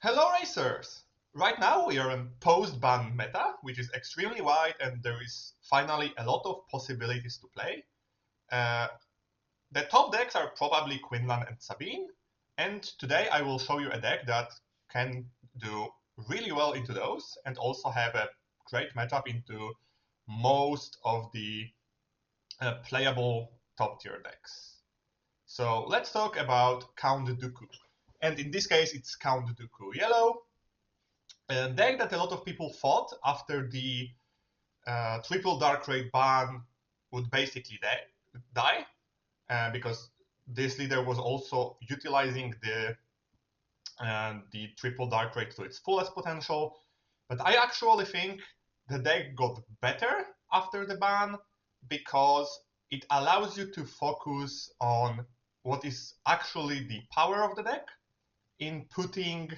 Hello racers! Right now we are in post-ban meta, which is extremely wide and there is finally a lot of possibilities to play. Uh, the top decks are probably Quinlan and Sabine, and today I will show you a deck that can do really well into those and also have a great matchup into most of the playable top tier decks. So let's talk about Count Dooku. And in this case it's Count Dooku Yellow, a deck that a lot of people thought after the triple dark raid ban would basically die because this leader was also utilizing the triple dark raid to its fullest potential. But I actually think the deck got better after the ban because it allows you to focus on what is actually the power of the deck in putting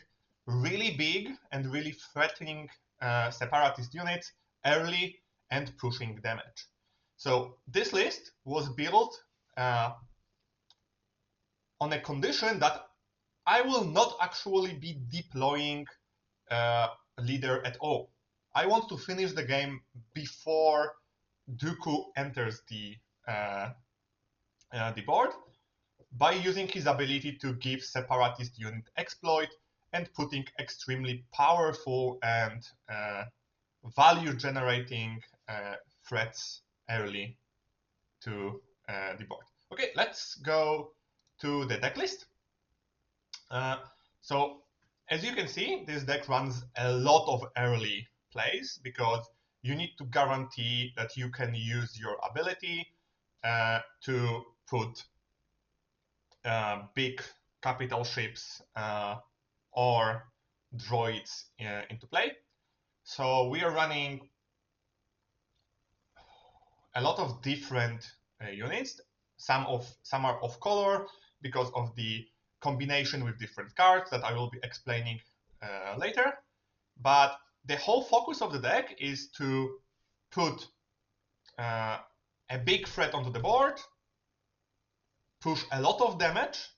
really big and really threatening separatist units early and pushing damage. So this list was built on a condition that I will not actually be deploying a leader at all. I want to finish the game before Dooku enters the board by using his ability to give separatist unit exploit and putting extremely powerful and value generating threats early to the board. Okay, let's go to the deck list. So as you can see, this deck runs a lot of early plays because you need to guarantee that you can use your ability to put big capital ships or droids into play. So we are running a lot of different units. Some are off color because of the combination with different cards that I will be explaining later. But the whole focus of the deck is to put a big threat onto the board, push a lot of damage,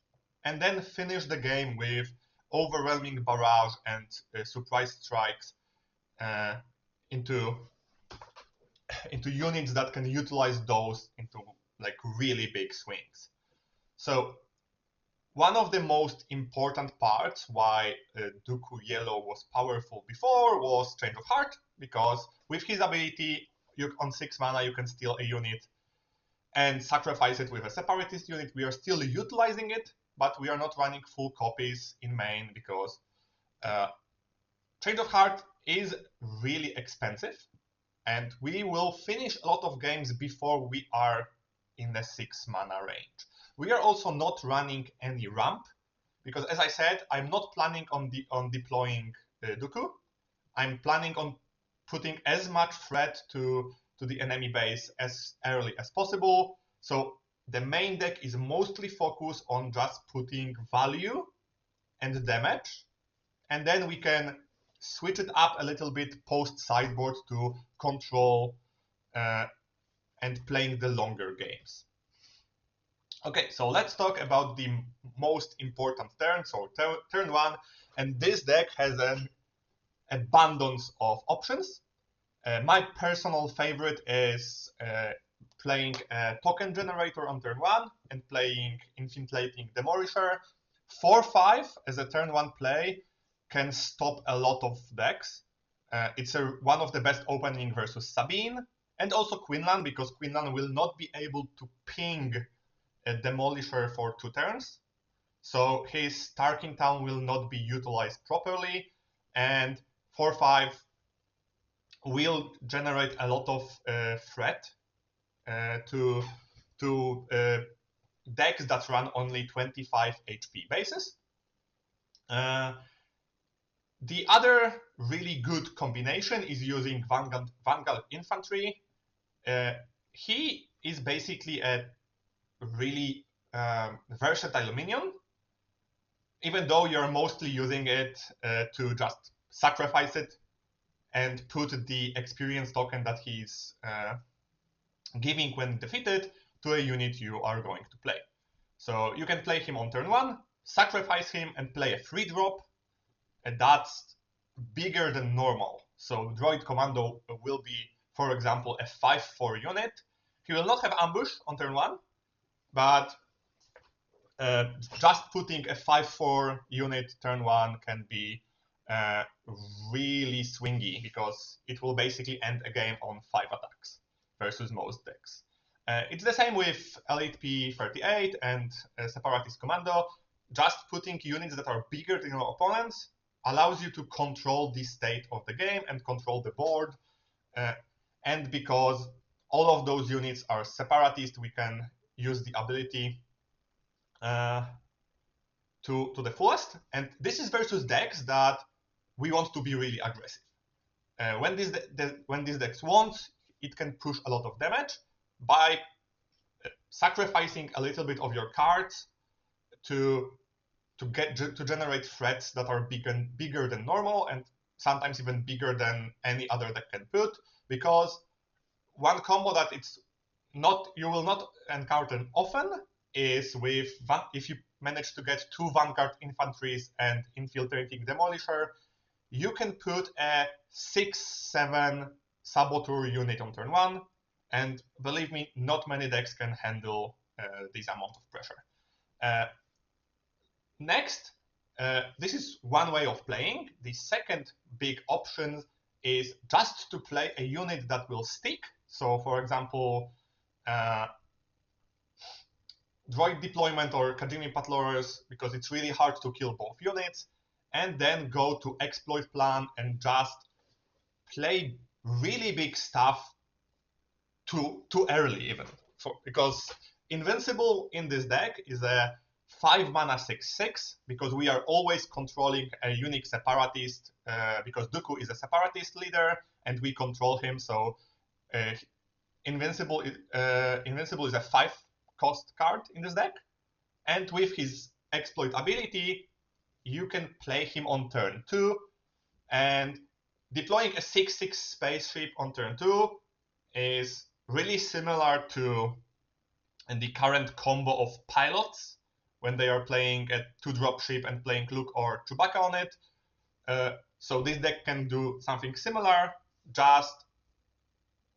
and then finish the game with overwhelming barrage and surprise strikes into units that can utilize those into like really big swings. So one of the most important parts why Dooku Yellow was powerful before was Change of Heart, because with his ability, on 6 mana you can steal a unit and sacrifice it with a separatist unit. We are still utilizing it, but we are not running full copies in main because Change of Heart is really expensive, and we will finish a lot of games before we are in the 6 mana range. We are also not running any ramp, because as I said, I'm not planning on deploying Dooku. I'm planning on putting as much threat to the enemy base as early as possible. So the main deck is mostly focused on just putting value and damage, and then we can switch it up a little bit post sideboard to control and playing the longer games. Okay, so let's talk about the most important turn, so turn 1, and this deck has an abundance of options. My personal favorite is playing a token generator on turn 1 and playing Infiltrating Demolisher. 4-5 as a turn 1 play can stop a lot of decks. It's one of the best opening versus Sabine and also Quinlan, because Quinlan will not be able to ping a Demolisher for 2 turns. So his Tarkin Town will not be utilized properly, and 4-5 will generate a lot of threat to decks that run only 25 HP bases. The other really good combination is using Vanguard Infantry. He is basically a really versatile minion, even though you're mostly using it to just sacrifice it and put the experience token that he's giving when defeated to a unit you are going to play. So you can play him on turn 1, sacrifice him and play a free drop, that's bigger than normal. So Droid Commando will be, for example, a 5/4 unit. He will not have ambush on turn 1, but just putting a 5/4 unit turn 1 can be really swingy, because it will basically end a game on 5 attacks versus most decks. It's the same with Elite P38 and Separatist Commando. Just putting units that are bigger than your opponents allows you to control the state of the game and control the board. And because all of those units are Separatist, we can use the ability to the fullest. And this is versus decks that we want to be really aggressive. When these decks want, it can push a lot of damage by sacrificing a little bit of your cards to generate threats that are bigger than normal, and sometimes even bigger than any other deck can put. Because one combo that you will not encounter often is with, if you manage to get 2 Vanguard Infantries and Infiltrating Demolisher, you can put a 6/7 Saboteur unit on turn 1, and believe me, not many decks can handle this amount of pressure. Next, this is one way of playing. The second big option is just to play a unit that will stick. So, for example, Droid Deployment or Academy Patlorers, because it's really hard to kill both units, and then go to Exploit Plan and just play really big stuff too early even. Because Invincible in this deck is a 5 mana 6/6, because we are always controlling a unique Separatist, because Dooku is a Separatist leader and we control him. So Invincible is a 5-cost card in this deck, and with his exploit ability, you can play him on turn 2, and deploying a 6/6 spaceship on turn 2 is really similar to the current combo of pilots when they are playing a 2-drop ship and playing Luke or Chewbacca on it. So this deck can do something similar, just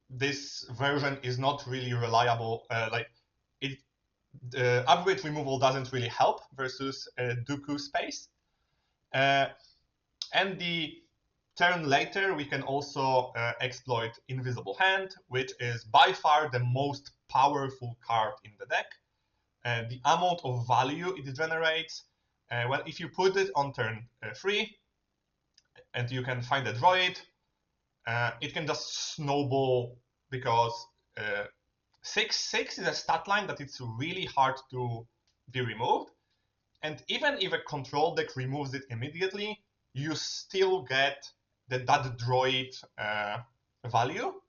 this version is not really reliable. Upgrade removal doesn't really help versus Dooku space. And the turn later, we can also exploit Invisible Hand, which is by far the most powerful card in the deck. The amount of value it generates, well, if you put it on turn 3, and you can find a droid, it can just snowball, because 6/6 is a stat line that it's really hard to be removed. And even if a control deck removes it immediately, you still get that droid value.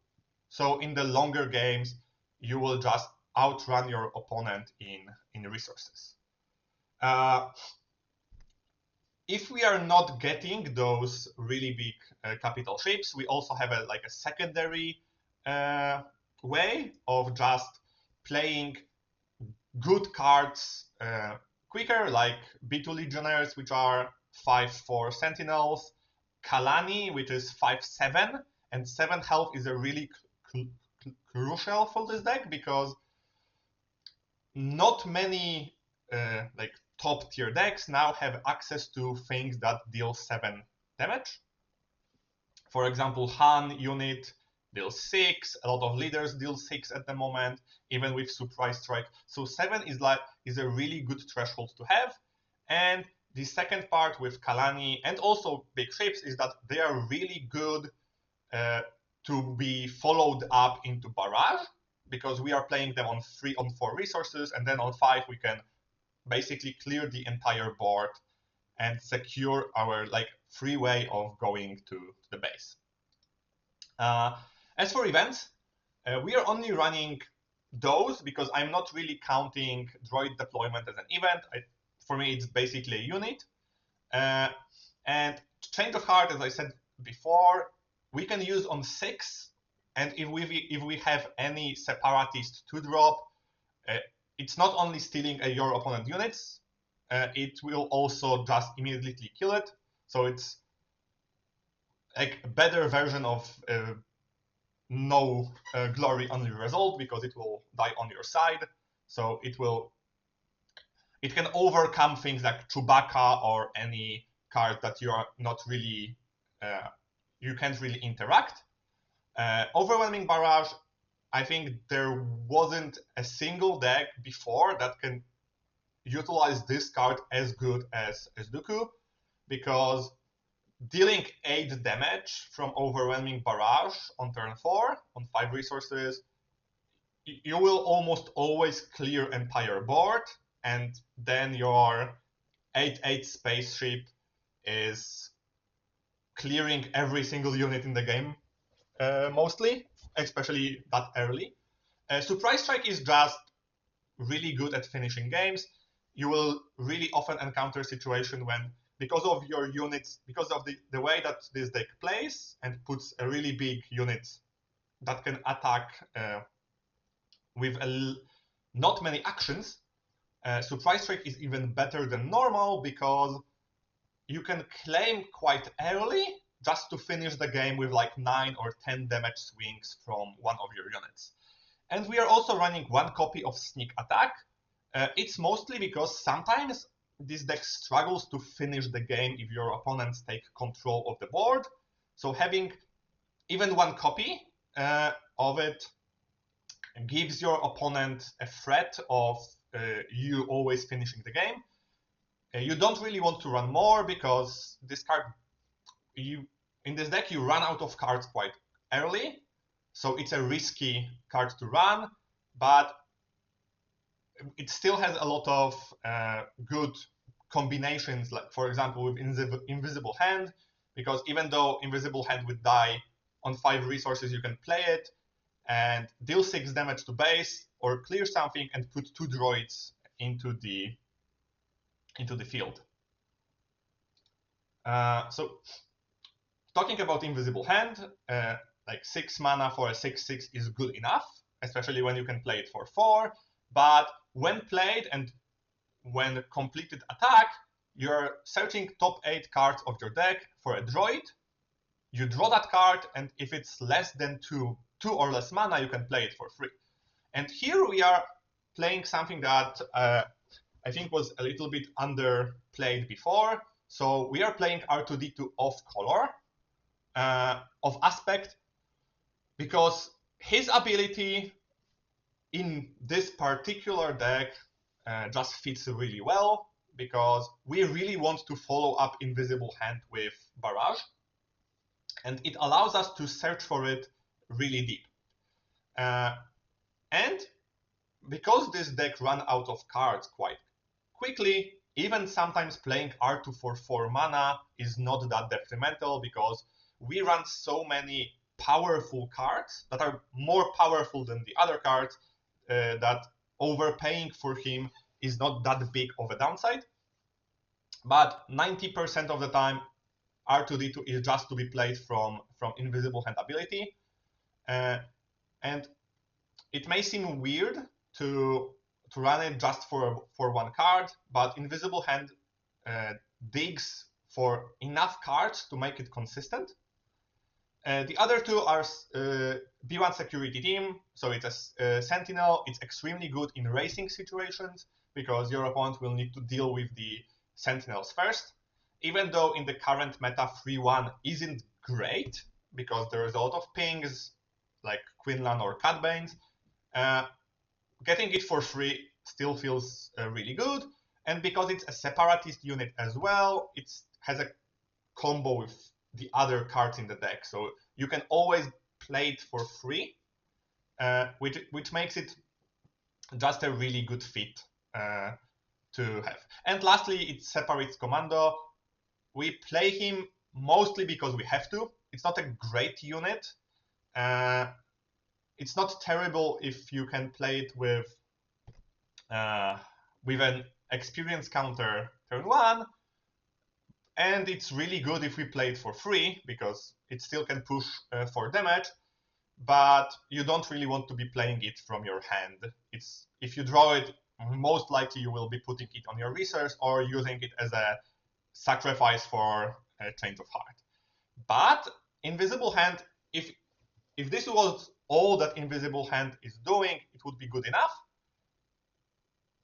So in the longer games, you will just outrun your opponent in resources. If we are not getting those really big capital ships, we also have a secondary way of just playing good cards quicker, like B2 Legionnaires, which are 5/4 Sentinels, Kalani, which is 5/7, and 7 health is a really crucial for this deck, because not many top tier decks now have access to things that deal 7 damage. For example, Han unit deals 6, a lot of leaders deal 6 at the moment, even with Surprise Strike. So 7 is a really good threshold to have. And the second part with Kalani and also big ships is that they are really good to be followed up into Barrage, because we are playing them on 3 on 4 resources, and then on 5 we can basically clear the entire board and secure our free way of going to the base. As for events, we are only running those because I'm not really counting droid deployment as an event. For me, it's basically a unit. And Change of Heart, as I said before, we can use on 6. And if we have any Separatist 2-drop, it's not only stealing your opponent units, it will also just immediately kill it. So it's like a better version of no glory only result, because it will die on your side. So it can overcome things like Chewbacca or any card that you are not really you can't really interact. Overwhelming Barrage, I think there wasn't a single deck before that can utilize this card as good as Dooku, because dealing 8 damage from Overwhelming Barrage on turn 4 on 5 resources, you will almost always clear entire board, and then your 8/8 spaceship is clearing every single unit in the game, mostly, especially that early. Surprise Strike is just really good at finishing games. You will really often encounter a situation when, because of your units, because of the way that this deck plays and puts a really big unit that can attack with not many actions, Surprise Strike is even better than normal, because you can claim quite early just to finish the game with like 9 or 10 damage swings from one of your units. And we are also running 1 copy of Sneak Attack. It's mostly because sometimes this deck struggles to finish the game if your opponents take control of the board. So having even 1 copy of it gives your opponent a threat of you always finishing the game. You don't really want to run more, because this card, in this deck you run out of cards quite early, so it's a risky card to run, but it still has a lot of good combinations, like for example with Invisible Hand, because even though Invisible Hand would die on 5 resources, you can play it and deal 6 damage to base, or clear something and put 2 droids into the field. So talking about Invisible Hand, like 6 mana for a 6/6 is good enough, especially when you can play it for 4. But when played and when completed attack, you're searching top 8 cards of your deck for a droid. You draw that card, and if it's less than 2 or less mana, you can play it for free. And here we are playing something that I think was a little bit underplayed before. So we are playing R2-D2 off color, of aspect, because his ability in this particular deck just fits really well, because we really want to follow up Invisible Hand with Barrage, and it allows us to search for it really deep. And because this deck ran out of cards quite quickly, even sometimes playing R2 for 4 mana is not that detrimental, because we run so many powerful cards that are more powerful than the other cards, that overpaying for him is not that big of a downside. But 90% of the time, R2-D2 is just to be played from Invisible Hand ability. And it may seem weird to run it just for 1 card, but Invisible Hand digs for enough cards to make it consistent. The other 2 are B1 Security Team, so it's a Sentinel. It's extremely good in racing situations, because your opponent will need to deal with the Sentinels first. Even though in the current meta 3/1 isn't great, because there is a lot of pings, like Quinlan or Catbanes, getting it for free still feels really good. And because it's a separatist unit as well, it has a combo with the other cards in the deck, so you can always play it for free, which makes it just a really good fit to have. And lastly, it separates Commando. We play him mostly because we have to. It's not a great unit. It's not terrible if you can play it with an experience counter turn 1, and it's really good if we play it for free, because it still can push 4 damage, but you don't really want to be playing it from your hand. If you draw it, most likely you will be putting it on your resource or using it as a sacrifice for Change of Heart. But Invisible Hand, if this was all that Invisible Hand is doing, it would be good enough.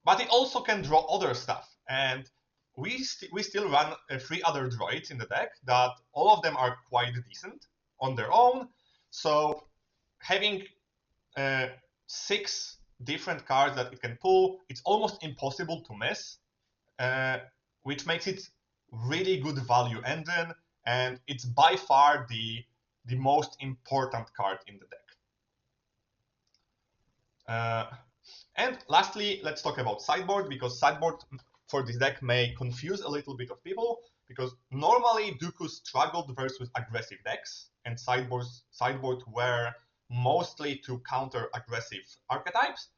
But it also can draw other stuff, and we still run 3 other droids in the deck that all of them are quite decent on their own. So having 6 different cards that it can pull, it's almost impossible to miss, which makes it really good value engine, and it's by far the most important card in the deck. And lastly, let's talk about Sideboard, because Sideboard for this deck may confuse a little bit of people, because normally Dooku struggled versus aggressive decks, and Sideboard were mostly to counter aggressive archetypes,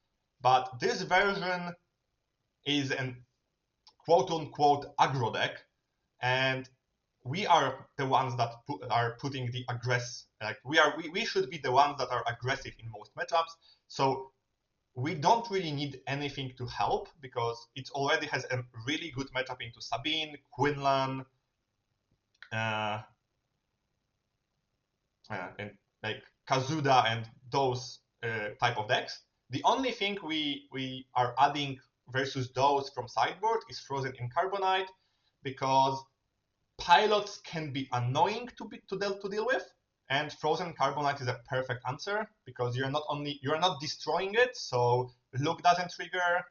but this version is an quote-unquote aggro deck, and we are the ones that are putting the we should be the ones that are aggressive in most matchups, so we don't really need anything to help, because it already has a really good matchup into Sabine, Quinlan, and like Kazuda and those type of decks. The only thing we are adding versus those from Sideboard is Frozen in Carbonite, because pilots can be annoying to deal with, and Frozen Carbonite is a perfect answer, because you're not destroying it, so Luke doesn't trigger,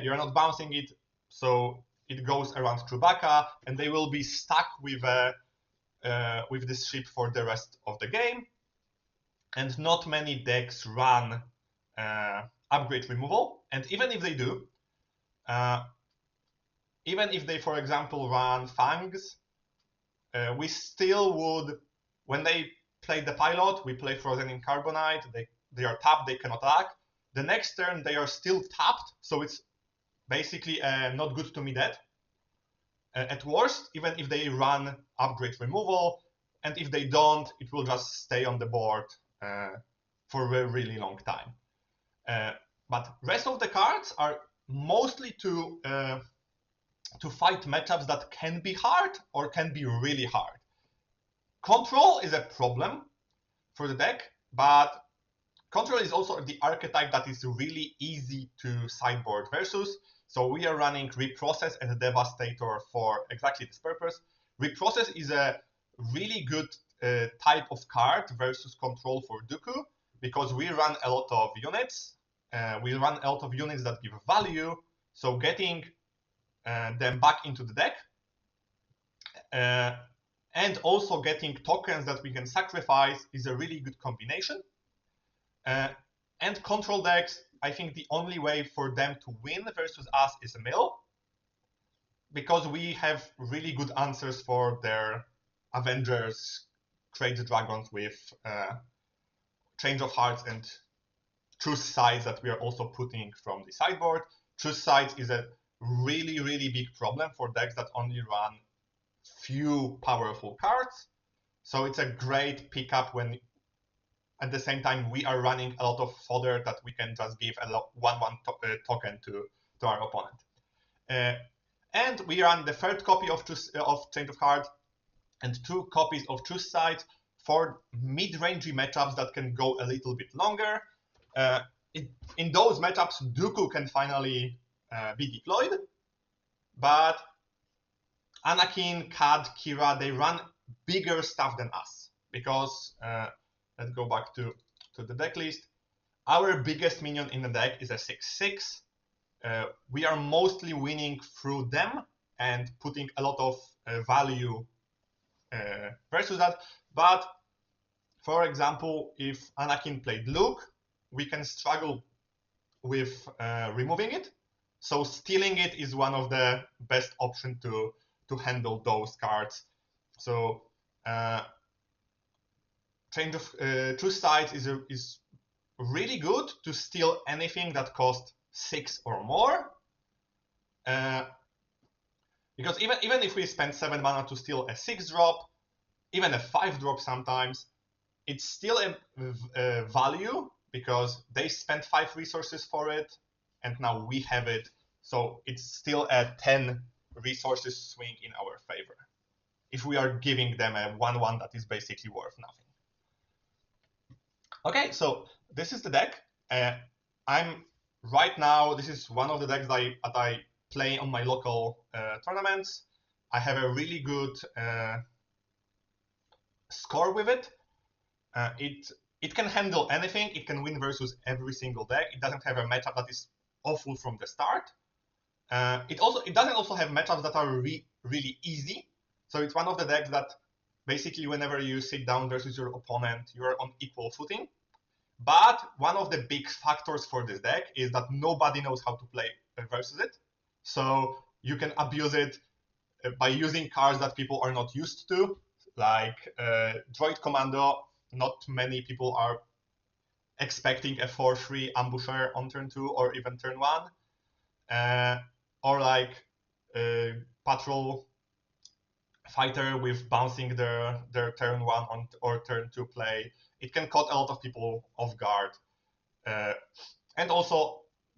you're not bouncing it, so it goes around Chewbacca, and they will be stuck with this ship for the rest of the game. And not many decks run upgrade removal, and even if they do, even if they, for example, run Fangs, we still would, when they play the pilot, we play Frozen in Carbonite, they are tapped, they cannot attack. The next turn, they are still tapped, so it's basically not good to me dead. At worst, even if they run upgrade removal, and if they don't, it will just stay on the board for a really long time. But rest of the cards are mostly to fight matchups that can be hard or can be really hard. Control is a problem for the deck, but Control is also the archetype that is really easy to sideboard versus. So we are running Reprocess and Devastator for exactly this purpose. Reprocess is a really good type of card versus Control for Dooku, because we run a lot of units. We run a lot of units that give value, so getting them back into the deck, and also getting tokens that we can sacrifice is a really good combination. And Control decks, I think the only way for them to win versus us is a mill, because we have really good answers for their Avengers, Crazy Dragons with Change of Hearts and Truce Sides that we are also putting from the sideboard. Truce Sides is a really, really big problem for decks that only run few powerful cards. So it's a great pickup when at the same time we are running a lot of fodder that we can just give a 1/1 token to our opponent. And we run the third copy of Change of Heart and 2 copies of Truce Sides for mid-rangey matchups that can go a little bit longer. In those matchups, Dooku can finally be deployed, but Anakin, Cad, Kira, they run bigger stuff than us, because let's go back to the deck list. Our biggest minion in the deck is a 6/6. We are mostly winning through them and putting a lot of value versus that. But for example, if Anakin played Luke, we can struggle with removing it. So stealing it is one of the best options to handle those cards. So Change of Truce Sides is really good to steal anything that costs 6 or more. Because even if we spend 7 mana to steal a 6-drop, even a 5-drop sometimes, it's still a value, because they spent 5 resources for it, and now we have it. So it's still a 10 resources swing in our favor. if we are giving them a 1/1 that is basically worth nothing. Okay, so this is the deck. Right now, this is one of the decks that I play on my local tournaments. I have a really good score with it. It can handle anything. It can win versus every single deck. It doesn't have a matchup that is awful from the start. It doesn't also have matchups that are really easy. So it's one of the decks that basically whenever you sit down versus your opponent, you are on equal footing. But one of the big factors for this deck is that nobody knows how to play versus it. So you can abuse it by using cards that people are not used to, like Droid Commando. Not many people are expecting a 4/3 ambusher on turn 2 or even turn 1. Or like Patrol Fighter with bouncing their turn 1 or turn 2 play. It can caught a lot of people off guard. And also,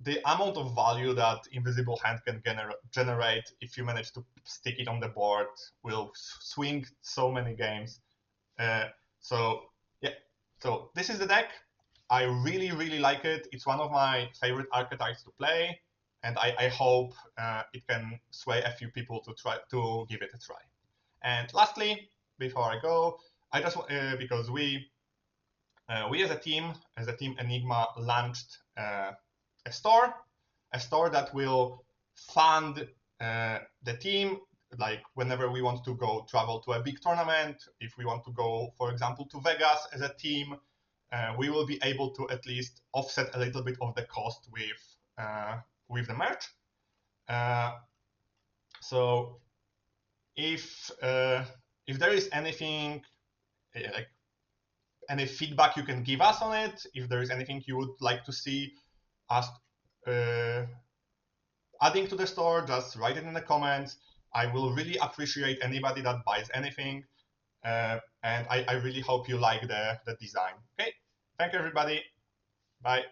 the amount of value that Invisible Hand can generate if you manage to stick it on the board will swing so many games. So this is the deck. I really like it. It's one of my favorite archetypes to play, and I hope it can sway a few people to try to give it a try. And lastly, before I go, I just because we as a team Enigma launched a store that will fund the team. Like whenever we want to go travel to a big tournament, if we want to go, for example, to Vegas as a team, we will be able to at least offset a little bit of the cost with the merch. So if there is anything like any feedback you can give us on it, if there is anything you would like to see us adding to the store, just write it in the comments. I will really appreciate anybody that buys anything, and I really hope you like the design. Okay, thank you everybody. Bye.